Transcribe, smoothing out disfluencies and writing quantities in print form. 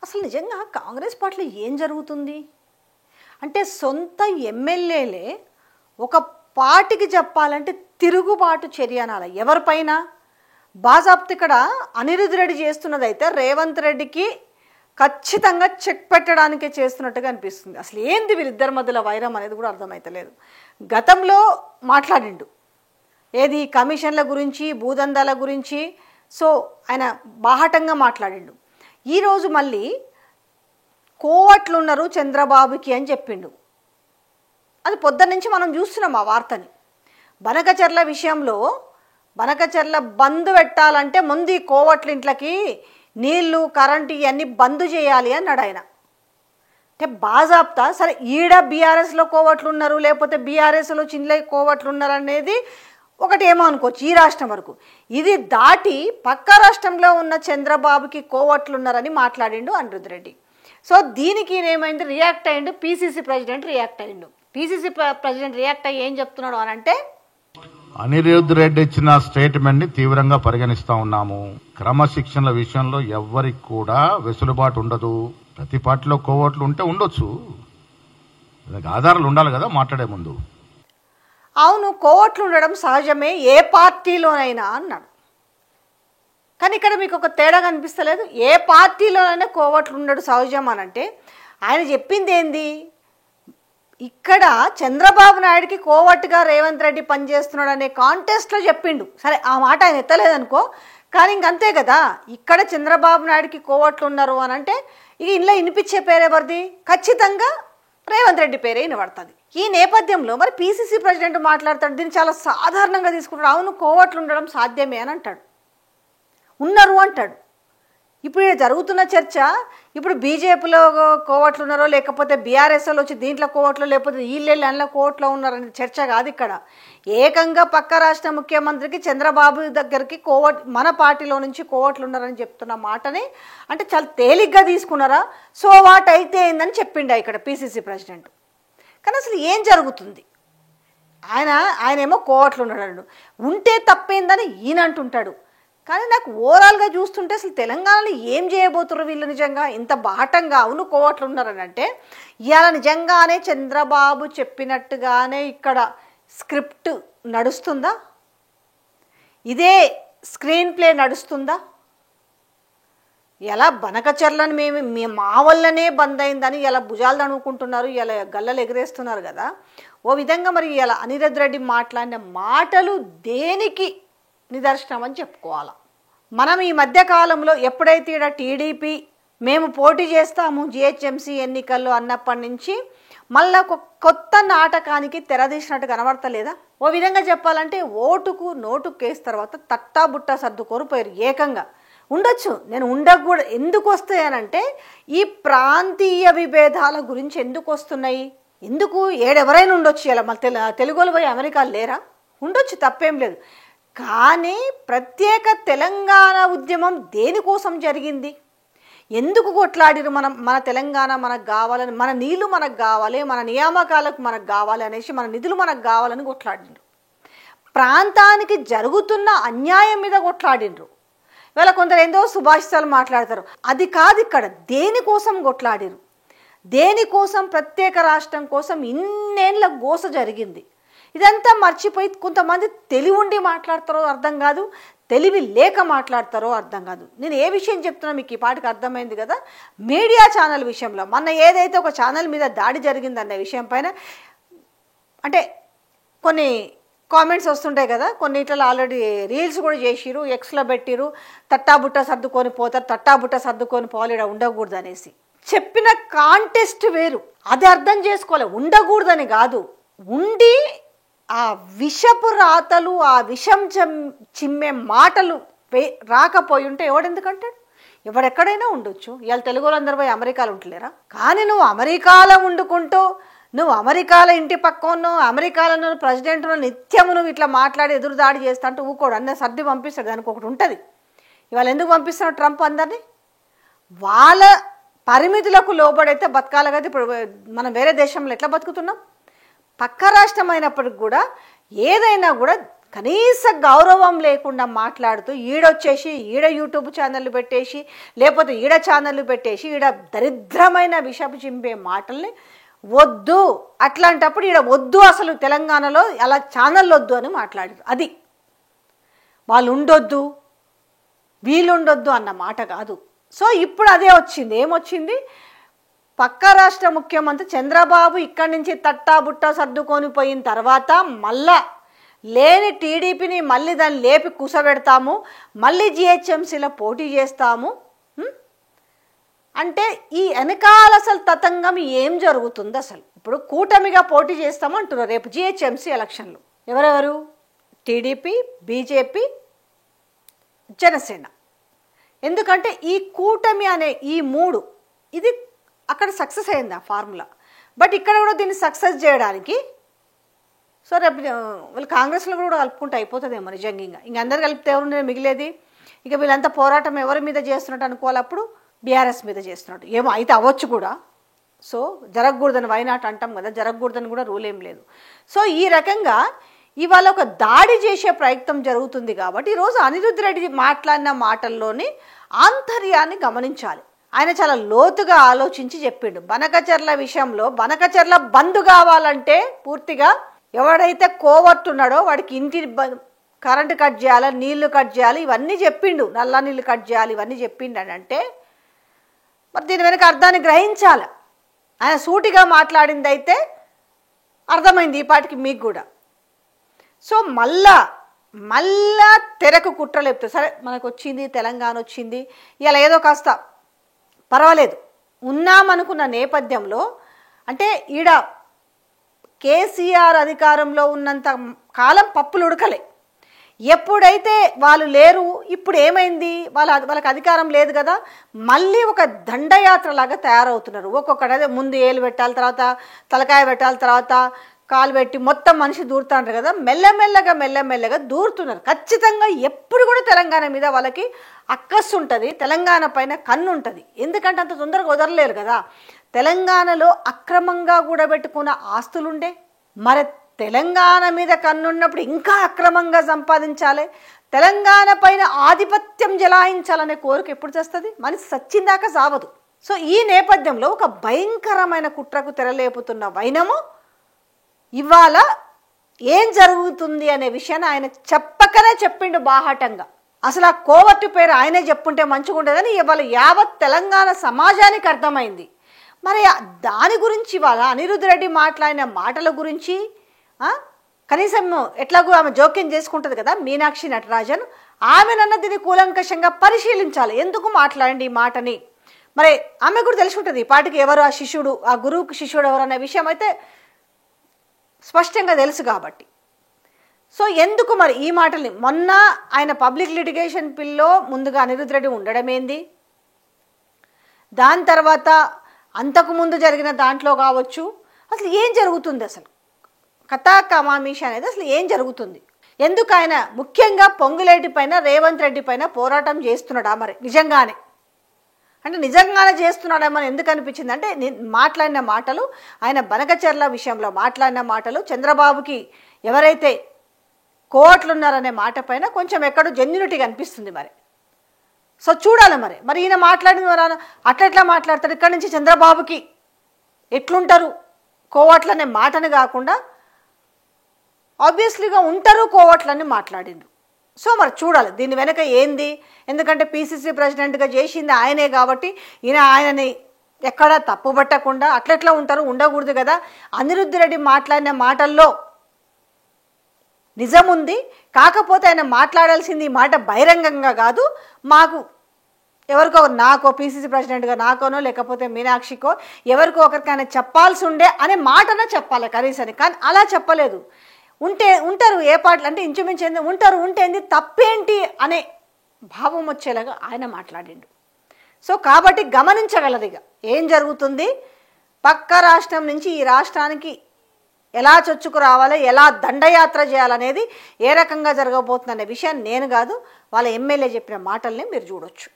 అసలు నిజంగా కాంగ్రెస్ పార్టీలో ఏం జరుగుతుంది అంటే సొంత ఎమ్మెల్యేలే ఒక పార్టీకి చెప్పాలంటే తిరుగుబాటు చర్య అనాలి ఎవరిపైన బాజాప్తు ఇక్కడ అనిరుద్ రెడ్డి చేస్తున్నదైతే రేవంత్ రెడ్డికి ఖచ్చితంగా చెక్ పెట్టడానికే చేస్తున్నట్టుగా అనిపిస్తుంది. అసలు ఏంది వీళ్ళిద్దరి మధ్యలో వైరం అనేది కూడా అర్థమైతలేదు. గతంలో మాట్లాడిండు ఏది కమిషన్ల గురించి భూదందాల గురించి, సో ఆయన బాహటంగా మాట్లాడిండు. ఈరోజు మళ్ళీ కోవట్లు ఉన్నారు చంద్రబాబుకి అని చెప్పిండు. అది పొద్దున్న నుంచి మనం చూస్తున్నాం ఆ వార్తని. బనకచర్ల విషయంలో బనకచర్ల బంద్ పెట్టాలంటే ముందు ఈ కోవట్ల ఇంట్లకి నీళ్లు కరెంటు ఇవన్నీ బంద్ చేయాలి అన్నాడు ఆయన. అంటే బాజాప్తా సరే ఈడ బీఆర్ఎస్లో కోవట్లు ఉన్నారు లేకపోతే బీఆర్ఎస్లో చిన్నలే కోవట్లు ఉన్నారు అనేది ఒకటి ఏమో అనుకోవచ్చు ఈ రాష్ట్రం వరకు. ఇది దాటి పక్క రాష్ట్రంలో ఉన్న చంద్రబాబుకి కోవట్లు ఉన్నారని మాట్లాడిండు అనిరుద్ రెడ్డి. సో దీనికి ఏమైంది రియాక్ట్ అయ్యిండు పీసీసీ ప్రెసిడెంట్ రియాక్ట్ అయ్యిండు. పీసీసీ ప్రెసిడెంట్ రియాక్ట్ అయ్యి ఏం చెప్తున్నాడు అని అంటే అనిరుద్ రెడ్డి ఇచ్చిన స్టేట్మెంట్ ని తీవ్రంగా పరిగణిస్తా ఉన్నాము. క్రమశిక్షణల విషయంలో ఎవ్వరికి కూడా వెసులుబాటు ఉండదు. ప్రతి పార్టీలో కోవట్లు ఉంటే ఉండొచ్చు, ఆధారాలు ఉండాలి కదా మాట్లాడే ముందు. అవును కోవట్లు ఉండడం సహజమే ఏ పార్టీలోనైనా అన్నాడు. కానీ ఇక్కడ మీకు ఒక తేడా కనిపిస్తలేదు. ఏ పార్టీలోనైనా కోవట్లు ఉండడు సహజం అని అంటే ఆయన చెప్పింది ఏంది, ఇక్కడ చంద్రబాబు నాయుడికి కోవట్టుగా రేవంత్ రెడ్డి పనిచేస్తున్నాడు అనే కాంటెస్ట్లో చెప్పిండు. సరే ఆ మాట ఆయన ఎత్తలేదనుకో, కానీ ఇంకంతే కదా. ఇక్కడ చంద్రబాబు నాయుడికి కోవట్లు ఉన్నారు అని అంటే ఇక ఇంట్లో వినిపించే పేరెవరిది, ఖచ్చితంగా రేవంత్ రెడ్డి పేరే వినబడుతుంది. ఈ నేపథ్యంలో మరి పీసీసీ ప్రెసిడెంట్ మాట్లాడతాడు, దీన్ని చాలా సాధారణంగా తీసుకుంటాడు. అవును కోవట్లు ఉండడం సాధ్యమే అని అంటాడు, ఉన్నారు అంటాడు. ఇప్పుడు జరుగుతున్న చర్చ ఇప్పుడు బీజేపీలో కోవట్లు ఉన్నారో లేకపోతే బీఆర్ఎస్లో వచ్చి దీంట్లో కోవట్లు లేకపోతే వీళ్ళెళ్ళి అందులో కోవట్లో ఉన్నారనే చర్చ కాదు ఇక్కడ. ఏకంగా పక్క రాష్ట్ర ముఖ్యమంత్రికి చంద్రబాబు దగ్గరికి మన పార్టీలో నుంచి కోవట్లు ఉన్నారని చెప్తున్న మాటని అంటే చాలా తేలిగ్గా తీసుకున్నారా. సో వాట్ అయితే ఏందని చెప్పిండా ఇక్కడ పీసీసీ ప్రెసిడెంట్. కానీ అసలు ఏం జరుగుతుంది, ఆయనేమో కోవట్లు ఉన్నాడు, ఉంటే తప్పేందని ఈయన అంటుంటాడు. కానీ నాకు ఓవరాల్గా చూస్తుంటే అసలు తెలంగాణలో ఏం చేయబోతున్నారు వీళ్ళు నిజంగా ఇంత బాహటంగా అవును కోవట్లు ఉన్నారని అంటే ఇవాళ నిజంగానే చంద్రబాబు చెప్పినట్టుగానే ఇక్కడ స్క్రిప్ట్ నడుస్తుందా, ఇదే స్క్రీన్ ప్లే నడుస్తుందా? ఎలా బనకచర్లను మేము మా వల్లనే బంద్ అయిందని ఇలా భుజాలు తణుకుంటున్నారు, ఇలా గల్లలు ఎగరేస్తున్నారు కదా. ఓ విధంగా మరి ఇలా అనిరుద్ రెడ్డి మాట్లాడిన మాటలు దేనికి నిదర్శనం అని చెప్పుకోవాలా. మనం ఈ మధ్యకాలంలో ఎప్పుడైతే ఇక్కడ టీడీపీ మేము పోటీ చేస్తాము జిహెచ్ఎంసీ ఎన్నికల్లో అన్నప్పటి నుంచి మళ్ళీ ఒక కొత్త నాటకానికి తెరదీసినట్టు కనబడతలేదా? ఓ విధంగా చెప్పాలంటే ఓటుకు నోటు కేసు తర్వాత తట్టా బుట్టా సర్దుకోరు పోయారు. ఏకంగా ఉండొచ్చు, నేను ఉండకూడదు. ఎందుకు వస్తాయనంటే ఈ ప్రాంతీయ విభేదాల గురించి ఎందుకు వస్తున్నాయి, ఎందుకు ఏడెవరైనా ఉండొచ్చు. ఇలా మళ్ళీ తెలుగులో పోయి అమెరికాలో లేరా, ఉండొచ్చు, తప్పేం లేదు. కానీ ప్రత్యేక తెలంగాణ ఉద్యమం దేనికోసం జరిగింది, ఎందుకు కొట్లాడిరు? మన తెలంగాణ మనకు కావాలని, మన నీళ్లు మనకు కావాలి, మన నియామకాలకు మనకు కావాలి అనేసి, మన నిధులు మనకు కావాలని కొట్లాడినరు. ప్రాంతానికి జరుగుతున్న అన్యాయం మీద కొట్లాడినరు. ఇవాళ కొందరు ఏందో సుభాషితాలు మాట్లాడతారు, అది కాదు. ఇక్కడ దేనికోసం కొట్లాడిరు, దేనికోసం ప్రత్యేక రాష్ట్రం కోసం ఇన్నేళ్ల గోస జరిగింది. ఇదంతా మర్చిపోయి కొంతమంది తెలివి ఉండి మాట్లాడతారో అర్థం కాదు, తెలివి లేక మాట్లాడతారో అర్థం కాదు. నేను ఏ విషయం చెప్తున్నా మీకు ఈ పాటికి అర్థమైంది కదా. మీడియా ఛానల్ విషయంలో మొన్న ఏదైతే ఒక ఛానల్ మీద దాడి జరిగిందన్న విషయం పైన అంటే కొన్ని కామెంట్స్ వస్తుంటాయి కదా, కొన్నిట్లో ఆల్రెడీ రీల్స్ కూడా చేసిరు, ఎక్స్లో పెట్టిరు, తట్టాబుట్ట సర్దుకొని పోతారు, తట్టాబుట్ట సర్దుకొని పోవాలి ఇక్కడ ఉండకూడదు అనేసి. చెప్పిన కాంటెస్ట్ వేరు, అది అర్థం చేసుకోవాలి. ఉండకూడదని కాదు, ఉండి ఆ విషపు రాతలు, ఆ విషం చిమ్మే మాటలు రాకపోయి ఉంటే ఎవడెందుకంటాడు? ఎవడెక్కడైనా ఉండొచ్చు. ఇవాళ తెలుగు వాళ్ళందరూ పోయి అమెరికాలో ఉంటలేరా? కానీ నువ్వు అమెరికాలో వండుకుంటూ, నువ్వు అమెరికాలో ఇంటి పక్కన అమెరికాలో ప్రెసిడెంట్ నిత్యము నువ్వు ఇట్లా మాట్లాడి ఎదురు దాడి చేస్తా అంటే ఊకోడు, అన్న సర్ది పంపిస్తాడు. దానికి ఒకటి ఉంటుంది. ఇవాళ ఎందుకు పంపిస్తున్నాడు ట్రంప్ అందరినీ? వాళ్ళ పరిమితులకు లోబడైతే బతకాలి కదా. ఇప్పుడు మనం వేరే దేశంలో ఎట్లా బతుకుతున్నాం? పక్క రాష్ట్రం అయినప్పటికి కూడా ఏదైనా కూడా కనీస గౌరవం లేకుండా మాట్లాడుతూ ఈడొచ్చేసి ఈడ యూట్యూబ్ ఛానళ్ళు పెట్టేసి లేకపోతే ఈడ ఛానళ్ళు పెట్టేసి ఈడ దరిద్రమైన విషపు చింపే మాటల్ని వద్దు, అట్లాంటప్పుడు ఈడ వద్దు, అసలు తెలంగాణలో అలా ఛానళ్ళు వద్దు అని మాట్లాడారు. అది వాళ్ళు ఉండొద్దు వీళ్ళుండొద్దు అన్న మాట కాదు. సో ఇప్పుడు అదే వచ్చింది. ఏమొచ్చింది? పక్క రాష్ట్ర ముఖ్యమంత్రి చంద్రబాబు ఇక్కడి నుంచి తట్టాబుట్టా సర్దుకొని పోయిన తర్వాత మళ్ళా లేని టీడీపీని మళ్ళీ దాన్ని లేపి కూసబెడతాము, మళ్ళీ జిహెచ్ఎంసీలో పోటీ చేస్తాము అంటే ఈ వెనకాల అసలు తతంగం ఏం జరుగుతుంది? అసలు ఇప్పుడు కూటమిగా పోటీ చేస్తాము అంటున్నారు రేపు జిహెచ్ఎంసీ ఎలక్షన్లు. ఎవరెవరు? TDP, BJP, Janasena. ఎందుకంటే ఈ కూటమి అనే ఈ మూడు ఇది అక్కడ సక్సెస్ అయింది ఆ ఫార్ములా. బట్ ఇక్కడ కూడా దీన్ని సక్సెస్ చేయడానికి సో రేపు వీళ్ళు కాంగ్రెస్లో కూడా కలుపుకుంటే అయిపోతుందేమో నిజంగా. ఇంక అందరు కలిపితే ఎవరు మిగిలేది? ఇక వీళ్ళంతా పోరాటం ఎవరి మీద చేస్తున్నట్టు అనుకోవాలి? అప్పుడు బీఆర్ఎస్ మీద చేస్తున్నట్టు ఏమో అయితే అవ్వచ్చు కూడా. సో జరగకూడదని వైనాట్ అంటాం కదా, జరగకూడదని కూడా రూల్ ఏం లేదు. సో ఈ రకంగా ఇవాళ ఒక దాడి చేసే ప్రయత్నం జరుగుతుంది. కాబట్టి ఈరోజు అనిరుద్ధ్ రెడ్డి మాట్లాడిన మాటల్లోని ఆంతర్యాన్ని గమనించాలి. ఆయన చాలా లోతుగా ఆలోచించి చెప్పిండు. బనకచర్ల విషయంలో బనకచర్ల బంద్ కావాలంటే పూర్తిగా ఎవడైతే కోవట్టున్నాడో వాడికి ఇంటి కరెంటు కట్ చేయాలి, నీళ్లు కట్ చేయాలి, ఇవన్నీ చెప్పిండు. నల్ల నీళ్ళు కట్ చేయాలి, ఇవన్నీ చెప్పిండు అని అంటే మరి దీని వెనక అర్థాన్ని గ్రహించాలి. ఆయన సూటిగా మాట్లాడింది అయితే అర్థమైంది ఈ పాటికి మీకు కూడా. సో మళ్ళా తెరకు కుట్రలు చెప్తారు. సరే మనకు వచ్చింది, తెలంగాణ వచ్చింది, ఇలా ఏదో కాస్త పర్వాలేదు ఉన్నామనుకున్న నేపథ్యంలో అంటే ఈడ కేసీఆర్ అధికారంలో ఉన్నంత కాలం పప్పులు ఉడకలే. ఎప్పుడైతే వాళ్ళు లేరు, ఇప్పుడు ఏమైంది? వాళ్ళకి అధికారం లేదు కదా, మళ్ళీ ఒక దండయాత్రలాగా తయారవుతున్నారు. ఒక్కొక్కటి ముందు ఏలు పెట్టాలి, తలకాయ పెట్టాలి, తర్వాత కాలు పెట్టి మొత్తం మనిషి దూరుతాంటారు కదా, మెల్లమెల్లగా దూరుతున్నారు. ఖచ్చితంగా ఎప్పుడు కూడా తెలంగాణ మీద వాళ్ళకి అక్కస్సు ఉంటుంది, తెలంగాణ పైన కన్ను ఉంటుంది. ఎందుకంటే అంత తొందరగా వదలలేరు కదా. తెలంగాణలో అక్రమంగా కూడబెట్టుకున్న ఆస్తులుండే, మరి తెలంగాణ మీద కన్నున్నప్పుడు ఇంకా అక్రమంగా సంపాదించాలి, తెలంగాణ పైన ఆధిపత్యం జలాయించాలనే కోరిక ఎప్పుడు చేస్తుంది? మనిషి సచ్చిందాకా సావదు. సో ఈ నేపథ్యంలో ఒక భయంకరమైన కుట్రకు తెరలేపుతున్న వైనము ఇవాళ ఏం జరుగుతుంది అనే విషయాన్ని ఆయన చెప్పకనే చెప్పిండు బాహాటంగా. అసలు ఆ కోవట్టు పేరు ఆయనే చెప్పుంటే మంచిగా ఉండేదని ఇవాళ యావత్ తెలంగాణ సమాజానికి అర్థమైంది. మరి దాని గురించి ఇవాళ అనిరుద్ధ్ రెడ్డి మాట్లాడిన మాటల గురించి కనీసం ఎట్లాగో ఆమె జోక్యం చేసుకుంటుంది కదా మీనాక్షి నటరాజన్, ఆమెనన్న దీన్ని కూలంకషంగా పరిశీలించాలి. ఎందుకు మాట్లాడండి ఈ మాటని? మరి ఆమె కూడా తెలిసి ఉంటుంది ఈ పాటికి ఎవరు ఆ శిష్యుడు, ఆ గురువుకి శిష్యుడు ఎవరు అనే విషయం అయితే స్పష్టంగా తెలుసు కాబట్టి. సో ఎందుకు మరి ఈ మాటల్ని? మొన్న ఆయన పబ్లిక్ లిటిగేషన్ పిల్లో ముందుగా అనిరుద్ధ్ రెడ్డి ఉండడం ఏంది, దాని తర్వాత అంతకుముందు జరిగిన దాంట్లో కావచ్చు, అసలు ఏం జరుగుతుంది? అసలు కథా కమామీష అనేది అసలు ఏం జరుగుతుంది? ఎందుకు ఆయన ముఖ్యంగా పొంగులేటి పైన రేవంత్ రెడ్డి పైన పోరాటం చేస్తున్నాడా? మరి నిజంగానే చేస్తున్నాడేమని ఎందుకు అనిపించింది అంటే మాట్లాడిన మాటలు, ఆయన బనకచర్ల విషయంలో మాట్లాడిన మాటలు, చంద్రబాబుకి ఎవరైతే కోట్లున్నారనే మాట పైన కొంచెం ఎక్కడో జెన్యూనిటీగా అనిపిస్తుంది. సో చూడాలి మరి ఈయన మాట్లాడిన అట్లా మాట్లాడతాడు. ఇక్కడి నుంచి చంద్రబాబుకి ఎట్లుంటారు కోవట్లు అనే మాటని కాకుండా ఆబ్వియస్లీగా ఉంటారు కోవట్లని మాట్లాడిండు. సో మరి చూడాలి దీని వెనక ఏంది. ఎందుకంటే పిసిసి ప్రెసిడెంట్గా చేసింది ఆయనే కాబట్టి ఆయనని ఎక్కడా తప్పుపట్టకుండా అట్లెట్లా ఉంటారు, ఉండకూడదు కదా. అనిరుద్ధ్ రెడ్డి మాట్లాడిన మాటల్లో నిజం ఉంది, కాకపోతే ఆయన మాట్లాడాల్సింది ఈ మాట బహిరంగంగా కాదు, మాకు ఎవరికో నాకో పిసిసి ప్రెసిడెంట్గా నాకోనో లేకపోతే మీనాక్షికో ఎవరికో ఒకరికి ఆయన చెప్పాల్సి ఉండే అనే మాటనే చెప్పాలి కనీసని. కానీ అలా చెప్పలేదు. ఉంటారు ఏ పాటలు అంటే ఇంచుమించు ఏంది ఉంటారు, ఉంటేంది తప్పేంటి అనే భావం వచ్చేలాగా ఆయన మాట్లాడిండు. సో కాబట్టి గమనించగలరు ఇక ఏం జరుగుతుంది, పక్క రాష్ట్రం నుంచి ఈ రాష్ట్రానికి ఎలా చొచ్చుకు రావాలి, ఎలా దండయాత్ర చేయాలనేది ఏ రకంగా జరగబోతుందనే విషయాన్ని నేను కాదు వాళ్ళ ఎమ్మెల్యే చెప్పిన మాటల్ని మీరు చూడొచ్చు.